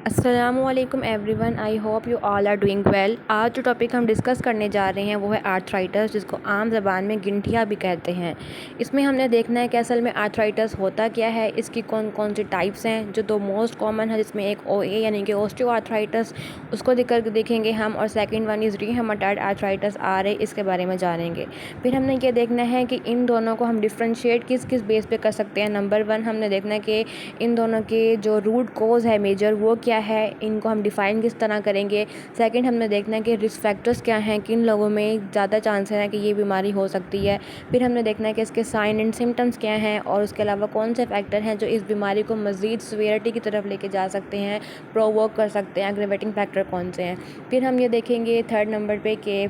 अस्सलामुअलैकुम everyone, I hope you all are doing well. आज जो टॉपिक हम डिस्कस करने जा रहे हैं वो है आर्थराइटिस, जिसको आम ज़बान में गिंठिया भी कहते हैं। इसमें हमने देखना है कि असल में आर्थराइटिस होता क्या है, इसकी कौन कौन सी टाइप्स हैं। जो दो मोस्ट कॉमन है जिसमें एक ओए यानी कि ऑस्टियोआर्थराइटिस, उसको देखेंगे हम, और second one is rheumatoid arthritis RA, इसके बारे में जानेंगे। फिर हमने ये देखना है कि इन दोनों को हम डिफ्रेंशिएट किस किस बेस पे कर सकते हैं। नंबर वन, हमने देखना है कि इन दोनों के जो रूट कोज है मेजर वो क्या है, इनको हम डिफ़ाइन किस तरह करेंगे। सेकंड, हमने देखना है कि रिस्क फैक्टर्स क्या हैं, किन लोगों में ज़्यादा चांस है कि ये बीमारी हो सकती है। फिर हमने देखना है कि इसके साइन एंड सिम्टम्स क्या हैं, और उसके अलावा कौन से फैक्टर हैं जो इस बीमारी को मज़ीद सीवियरिटी की तरफ लेके जा सकते हैं, प्रोवोक कर सकते हैं। एग्रेवेटिंग फैक्टर कौन से हैं। फिर हम ये देखेंगे थर्ड नंबर पे कि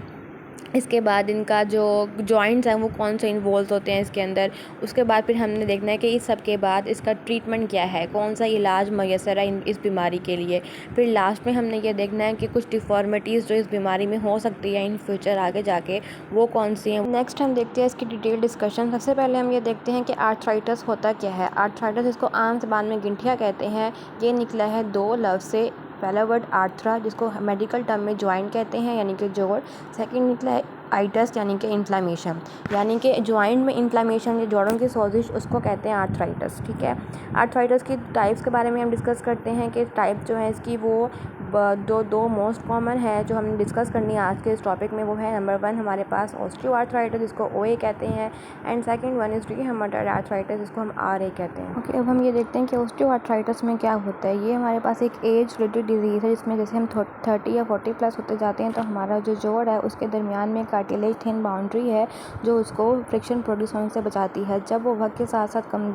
इसके बाद इनका जो जॉइंट्स हैं वो कौन से इन्वॉल्व होते हैं इसके अंदर। उसके बाद फिर हमने देखना है कि इस सब के बाद इसका ट्रीटमेंट क्या है, कौन सा इलाज मैसर है इस बीमारी के लिए। फिर लास्ट में हमने ये देखना है कि कुछ डिफॉर्मिटीज़ जो इस बीमारी में हो सकती है इन फ्यूचर आगे जाके, वो कौन सी हैं। नेक्स्ट हम देखते हैं इसकी डिटेल डिस्कशन। सबसे पहले हम ये देखते हैं कि आर्थराइटिस होता क्या है। आर्थराइटिस, इसको आम ज़बान में गिंठिया कहते हैं। ये निकला है दो लफ्ज़ से। पहला वर्ड आर्थरा, जिसको मेडिकल टर्म में जॉइंट कहते हैं यानी कि जोड़। सेकंड निकला है आइटस यानी कि इन्फ्लामेशन, यानी कि जॉइंट में इन्फ्लामेशन या जोड़ों की सोजिश, उसको कहते हैं आर्थराइटिस। ठीक है। आर्थराइटिस की टाइप्स के बारे में हम डिस्कस करते हैं कि टाइप जो है इसकी वो दो मोस्ट कॉमन है जो हमने डिस्कस करनी है आज के इस टॉपिक में। वो है नंबर वन हमारे पास ऑस्टियोआर्थराइटिस, जिसको ओए कहते हैं, and second one is rheumatoid arthritis, जिसको हम आरए कहते हैं। ओके, अब हम ये देखते हैं कि ऑस्टियोआर्थराइटिस में क्या होता है। ये हमारे पास एक एज रिलेटेड डिजीज़ है, जिसमें जैसे हम 30 या 40 प्लस होते जाते हैं तो हमारा जो जोड़ है उसके दरमियान में कार्टिलेज थिन बाउंड्री है जो उसको फ्रिक्शन प्रोड्यूस होने से बचाती है। जब वो वक्त के साथ साथ कम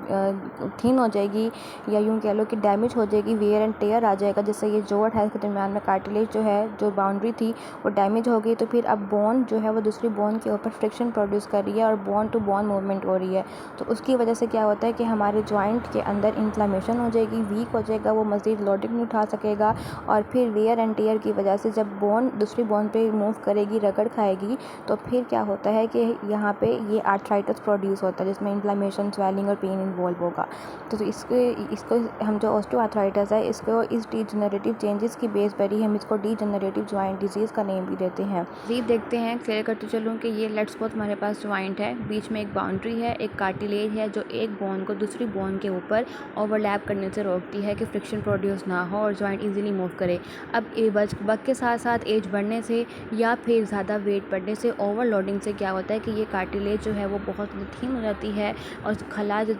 थिन हो जाएगी, या यूँ कह लो कि डैमेज हो जाएगी, वेयर एंड टेयर आ जाएगा, जिससे ये जोड़ है इसके दरमियान में कार्टिलेज जो है, जो बाउंड्री थी वो डैमेज हो गई, तो फिर अब बोन जो है वो दूसरी बोन के ऊपर फ्रिक्शन प्रोड्यूस कर रही है और बोन टू बोन मूवमेंट हो रही है। तो उसकी वजह से क्या होता है कि हमारे जॉइंट के अंदर इन्फ्लामेशन हो जाएगी, वीक हो जाएगा, वो मज़ीद लोडिंग नहीं उठा सकेगा, और फिर वेयर एंड टेयर की वजह से जब बोन दूसरी बोन पे मूव करेगी, रगड़ खाएगी, तो फिर क्या होता है कि यहाँ पे ये आर्थराइटिस प्रोड्यूस होता है, जिसमें इन्फ्लामेशन, स्वेलिंग और पेन इन्वॉल्व होगा। तो इसको हम जो ऑस्टियोआर्थराइटिस है, इसको इस डीजेनरेटिव चेंजेस की बेस पर ही हम इसको डीजेनरेटिव जॉइंट डिजीज़ का नेम भी देते हैं। जी देखते हैं, क्लियर करते चलूँ कि ये लेट्स सपोज हमारे पास जॉइंट है, बीच में एक बाउंड्री है, एक कार्टिलेज है जो एक बोन को दूसरी बोन के ऊपर ओवरलैप करने से रोकती है कि फ्रिक्शन प्रोड्यूस ना हो और जॉइंट इजीली मूव करे। अब वक्त के साथ साथ एज बढ़ने से या फिर ज़्यादा वेट बढ़ने से, ओवरलोडिंग से क्या होता है कि ये कार्टिलेज जो है वो बहुत थिन हो जाती है, और खला जो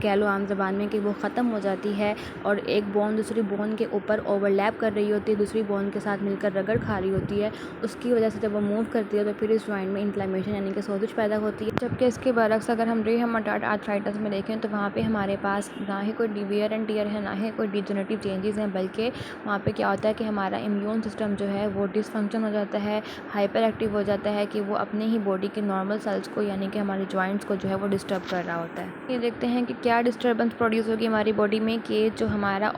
कह लो आम ज़बान में, कि वो ख़त्म हो जाती है, और एक बोन दूसरी बोन के ऊपर ओवरलैप कर रही होती है, दूसरी बोन के साथ मिलकर रगड़ खा रही होती है। उसकी वजह से जब वो मूव करती है तो फिर इस जॉइंट में इन्फ्लेमेशन यानी कि सोजिश पैदा होती है। जबकि इसके बरक्स अगर हम रीहेमेटॉइड आर्थराइटिस में देखें तो वहाँ पे हमारे पास ना ही कोई वेयर एंड टियर है, ना ही कोई डिजेनरेटिव चेंजेस हैं, बल्कि वहाँ पे क्या होता है कि हमारा इम्यून सिस्टम जो है वो डिसफंक्शन हो जाता है, हाइपर एक्टिव हो जाता है, कि वो अपने ही बॉडी के नॉर्मल सेल्स को यानी कि हमारे जॉइंट्स को जो है वो डिस्टर्ब कर रहा होता है। ये देखते हैं कि क्या डिस्टर्बेंस प्रोड्यूस होगी हमारी बॉडी में, कि जो हमारा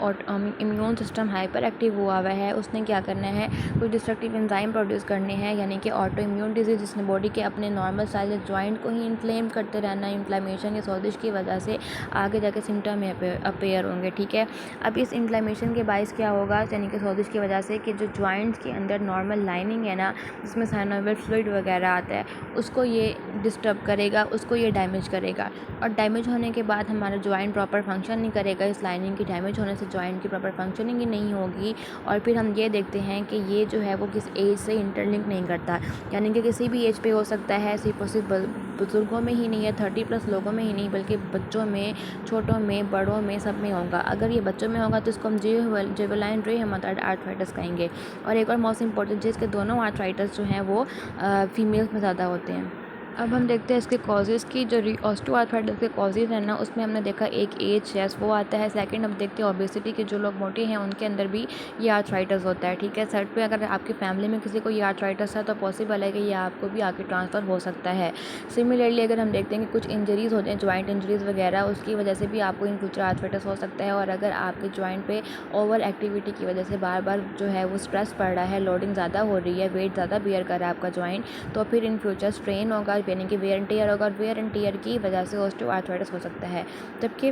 इम्यून सिस्टम हाइपर एक्टिव हुआ हुआ है उसने क्या करना है, कुछ डिस्ट्रक्टिव एंजाइम प्रोड्यूस करने हैं, यानी कि ऑटो इम्यून डिजीज़, जिसने बॉडी के अपने नॉर्मल साइज जॉइंट को ही इन्फ्लेम करते रहना है। इन्फ्लेमेशन या सोजिश की वजह से आगे जाके सिम्टम में अपेयर होंगे। ठीक है। अब इस इन्फ्लेमेशन के बायस क्या होगा, यानी कि सोजिश की वजह से, कि जो जॉइंट्स के अंदर नॉर्मल लाइनिंग है ना, जिसमें साइनोवियल फ्लूइड वगैरह आता है, उसको ये डिस्टर्ब करेगा, उसको ये डैमेज करेगा, और डैमेज होने के बाद हमारा जॉइंट प्रॉपर फंक्शन नहीं करेगा। इस लाइनिंग की डैमेज होने से जॉइंट की प्रॉपर फंक्शनिंग ही नहीं होगी। और फिर हम ये देखते हैं कि ये जो है वो किस एज से इंटरलिंक नहीं करता, यानी कि किसी भी एज पे हो सकता है, सिर्फ और सिर्फ बुजुर्गों में ही नहीं है, 30 प्लस लोगों में ही नहीं, बल्कि बच्चों में, छोटों में, बड़ों में, सब में होगा। अगर ये बच्चों में होगा तो इसको हम जुवेनाइल रीहेमेटॉइड आर्थराइटिस कहेंगे। और एक और मोस्ट इंपॉर्टेंट चीज़, कि दोनों आर्थराइटिस जो हैं वो फीमेल्स में ज़्यादा होते हैं। अब हम देखते हैं इसके कॉजेज़ की। जो ऑस्टियोआर्थराइटिस के कॉजेज़ हैं ना, उसमें हमने देखा एक एज, यस, वो आता है। सेकंड हम देखते हैं ओबेसिटी, के जो लोग मोटे हैं उनके अंदर भी ये आर्थराइटिस होता है। ठीक है। थर्ड पे अगर आपकी फैमिली में किसी को ये आर्थराइटिस है तो पॉसिबल है कि ये आपको भी आगे ट्रांसफ़र हो सकता है। सिमिलरली अगर हम देखते हैं कि कुछ इंजरीज़ होते हैं, जॉइंट इंजरीज़ वगैरह, उसकी वजह से भी आपको इन फ्यूचर आर्थराइटिस हो सकता है। और अगर आपके जॉइंट पे ओवर एक्टिविटी की वजह से बार बार जो है वो स्ट्रेस पड़ रहा है, लोडिंग ज़्यादा हो रही है, वेट ज़्यादा बियर कर रहा है आपका जॉइंट, तो फिर इन फ्यूचर स्ट्रेन होगा, यानी कि वेयर एंड टियर होगा, और वेयर एंड टियर की वजह से ऑस्टियोआर्थराइटिस हो सकता है। जबकि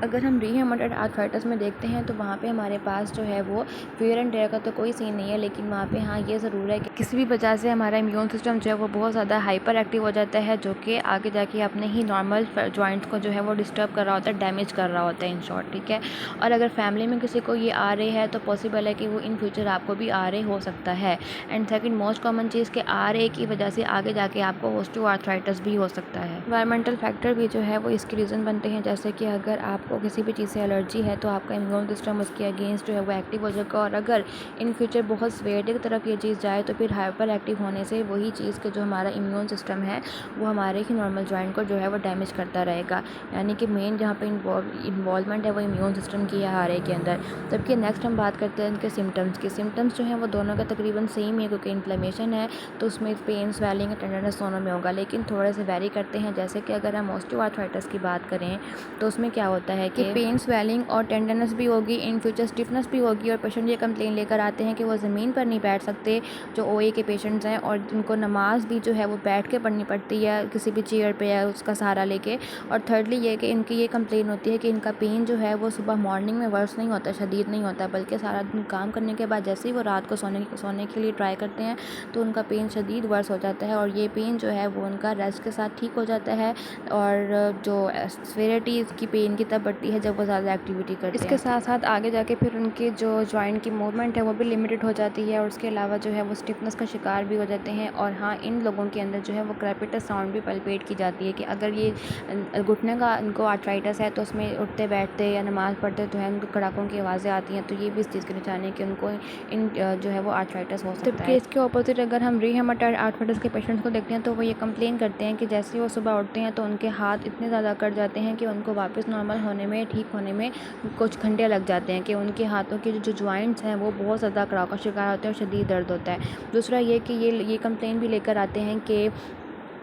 अगर हम रीहेमेटॉइड आर्थराइटिस में देखते हैं तो वहाँ पे हमारे पास जो है वो वेयर एंड टेयर का तो कोई सीन नहीं है, लेकिन वहाँ पे हाँ ये ज़रूर है कि किसी भी वजह से हमारा इम्यून सिस्टम जो है वो बहुत ज़्यादा हाइपर एक्टिव हो जाता है, जो कि आगे जाके अपने ही नॉर्मल जॉइंट्स को जो है वो डिस्टर्ब कर रहा होता है, डैमेज कर रहा होता है इन शॉर्ट, ठीक है। और अगर फैमिली में किसी को ये आ रहे है तो पॉसिबल है कि वो इन फ्यूचर आपको भी आ रहे हो सकता है। एंड सेकंड मोस्ट कॉमन चीज़ के आ रहे की वजह से आगे जाके आपको ऑस्टियोआर्थराइटिस भी हो सकता है। एनवायरमेंटल फैक्टर भी जो है वो इसके रीज़न बनते हैं, जैसे कि अगर आपको किसी भी चीज़ से एलर्जी है तो आपका इम्यून सिस्टम उसके अगेंस्ट जो है वो एक्टिव हो जाएगा, और अगर इन फ्यूचर बहुत सीवियरिटी की तरफ ये चीज़ जाए तो फिर हाइपर एक्टिव होने से वही चीज़ के जो हमारा इम्यून सिस्टम है वो हमारे ही नॉर्मल जॉइंट को जो है वो डैमेज करता रहेगा। यानी कि मेन जहाँ पे इन्वॉल्वमेंट है वो इम्यून सिस्टम की है हारे के अंदर। जबकि नेक्स्ट हम बात करते हैं इनके सिम्टम्स की। सिम्टम्स जो हैं वो दोनों का तकरीबन सेम है, क्योंकि इन्फ्लेमेशन है तो उसमें पेन, स्वेलिंग, टेंडरनेस दोनों में होगा, लेकिन थोड़े से वेरी करते हैं। जैसे कि अगर हम ऑस्टियोआर्थराइटिस की बात करें तो उसमें क्या होता है कि पेन, स्वेलिंग और टेंडरनेस भी होगी, इन फ्यूचर स्टिफनेस भी होगी, और पेशेंट ये कंप्लेन लेकर आते हैं कि वो ज़मीन पर नहीं बैठ सकते, जो ओए के पेशेंट्स हैं, और उनको नमाज भी जो है वो बैठ के पढ़नी पड़ती है किसी भी चेयर पे या उसका सहारा लेके। और थर्डली ये कि इनकी ये कंप्लेन होती है कि इनका पेन जो है वो सुबह मॉर्निंग में वर्स नहीं होता, शदीद नहीं होता, बल्कि सारा दिन काम करने के बाद जैसे ही वो रात को सोने के लिए ट्राई करते हैं तो उनका पेन शदीद वर्स हो जाता है, और ये पेन जो है वो उनका रेस्ट के साथ ठीक हो जाता है। और जो सीवियरिटी इसकी पेन की तब बढ़ती है जब वो ज़्यादा एक्टिविटी करते हैं। इसके साथ साथ आगे जाके फिर उनकी जो जॉइंट की मूवमेंट है वो भी लिमिटेड हो जाती है, और उसके अलावा जो है वो स्टिफनेस का शिकार भी हो जाते हैं। और हाँ, इन लोगों के अंदर जो है वो क्रेपिटस साउंड भी पल्पेट की जाती है कि अगर ये घुटने का इनको आर्थराइटिस है तो उसमें उठते बैठते या नमाज़ पढ़ते तो है उनको कड़ाकों की आवाज़ें आती हैं, तो ये भी इस चीज़ की निशानी है कि उनको इन जो है वो आर्थराइटिस हो सकता है। इसके ऑपोजिट अगर हम रीहेमेटॉइड आर्थराइटिस के पेशेंट्स को देखते हैं तो वो ये कंप्लेन करते हैं कि जैसे वो सुबह उठते हैं तो उनके हाथ इतने ज़्यादा अकड़ जाते हैं कि उनको वापस नॉर्मल होने में, ठीक होने में कुछ घंटे लग जाते हैं, कि उनके हाथों के जो जॉइंट्स हैं वो बहुत ज़्यादा अकड़ाव का शिकार होते हैं और शदीद दर्द होता है। दूसरा ये कि ये कंप्लेन भी लेकर आते हैं कि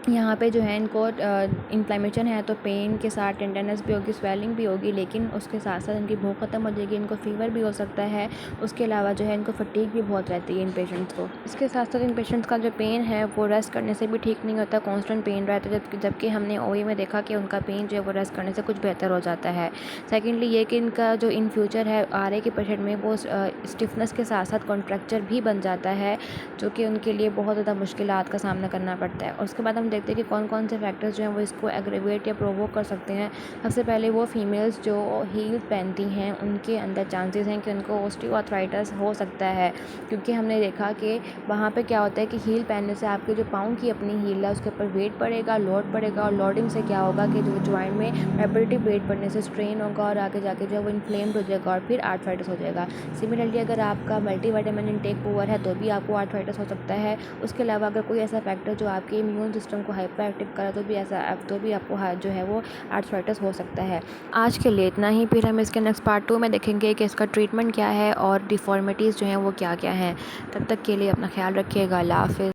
यहाँ पे जो है इनको इन्फ्लेमेशन है तो पेन के साथ टेंडरनेस भी होगी, स्वेलिंग भी होगी, लेकिन उसके साथ साथ इनकी भूख ख़त्म हो जाएगी, इनको फीवर भी हो सकता है। उसके अलावा जो है इनको फटीग भी बहुत रहती है इन पेशेंट्स को। इसके साथ साथ इन पेशेंट्स का जो पेन है वो रेस्ट करने से भी ठीक नहीं होता, कांस्टेंट पेन रहता है, जबकि हमने ओई में देखा कि उनका पेन जो है वो रेस्ट करने से कुछ बेहतर हो जाता है। सेकेंडली ये कि इनका जो इन फ्यूचर है आर के पेशेंट में वो स्टिफनेस के साथ साथ कॉन्ट्रैक्चर भी बन जाता है, जो कि उनके लिए बहुत ज़्यादा मुश्किलात का सामना करना पड़ता है। और उसके बाद हम देखते हैं कि कौन कौन से फैक्टर्स जो हैं वो इसको एग्रेवेट या प्रोवोक कर सकते हैं। सबसे पहले वो फीमेल्स जो हील्स पहनती हैं उनके अंदर चांसेस हैं कि उनको ऑस्टियोआर्थराइटिस हो सकता है, क्योंकि हमने देखा कि वहाँ पे क्या होता है कि हील पहनने से आपके जो पाँव की अपनी हील है उसके ऊपर वेट पड़ेगा, लोड पड़ेगा, और लोडिंग से क्या होगा कि जो जॉइंट में रेपिटेटिव वेट पड़ने से स्ट्रेन होगा और आगे जाके जो है वो इन्फ्लेम्ड हो जाएगा और फिर आर्थराइटिस हो जाएगा। सिमिलरली अगर आपका मल्टीविटामिन इंटेक पुअर है तो भी आपको आर्थराइटिस हो सकता है। उसके अलावा अगर कोई ऐसा फैक्टर जो आपके इम्यून सिस्टम को हाइपर एक्टिव करा तो भी आपको जो है वो आर्थराइटिस हो सकता है। आज के लिए इतना ही, फिर हम इसके नेक्स्ट पार्ट 2 में देखेंगे कि इसका ट्रीटमेंट क्या है और डिफॉर्मिटीज़ जो हैं वो क्या क्या हैं। तब तक के लिए अपना ख्याल रखिएगा। अल्लाह हाफ़िज़।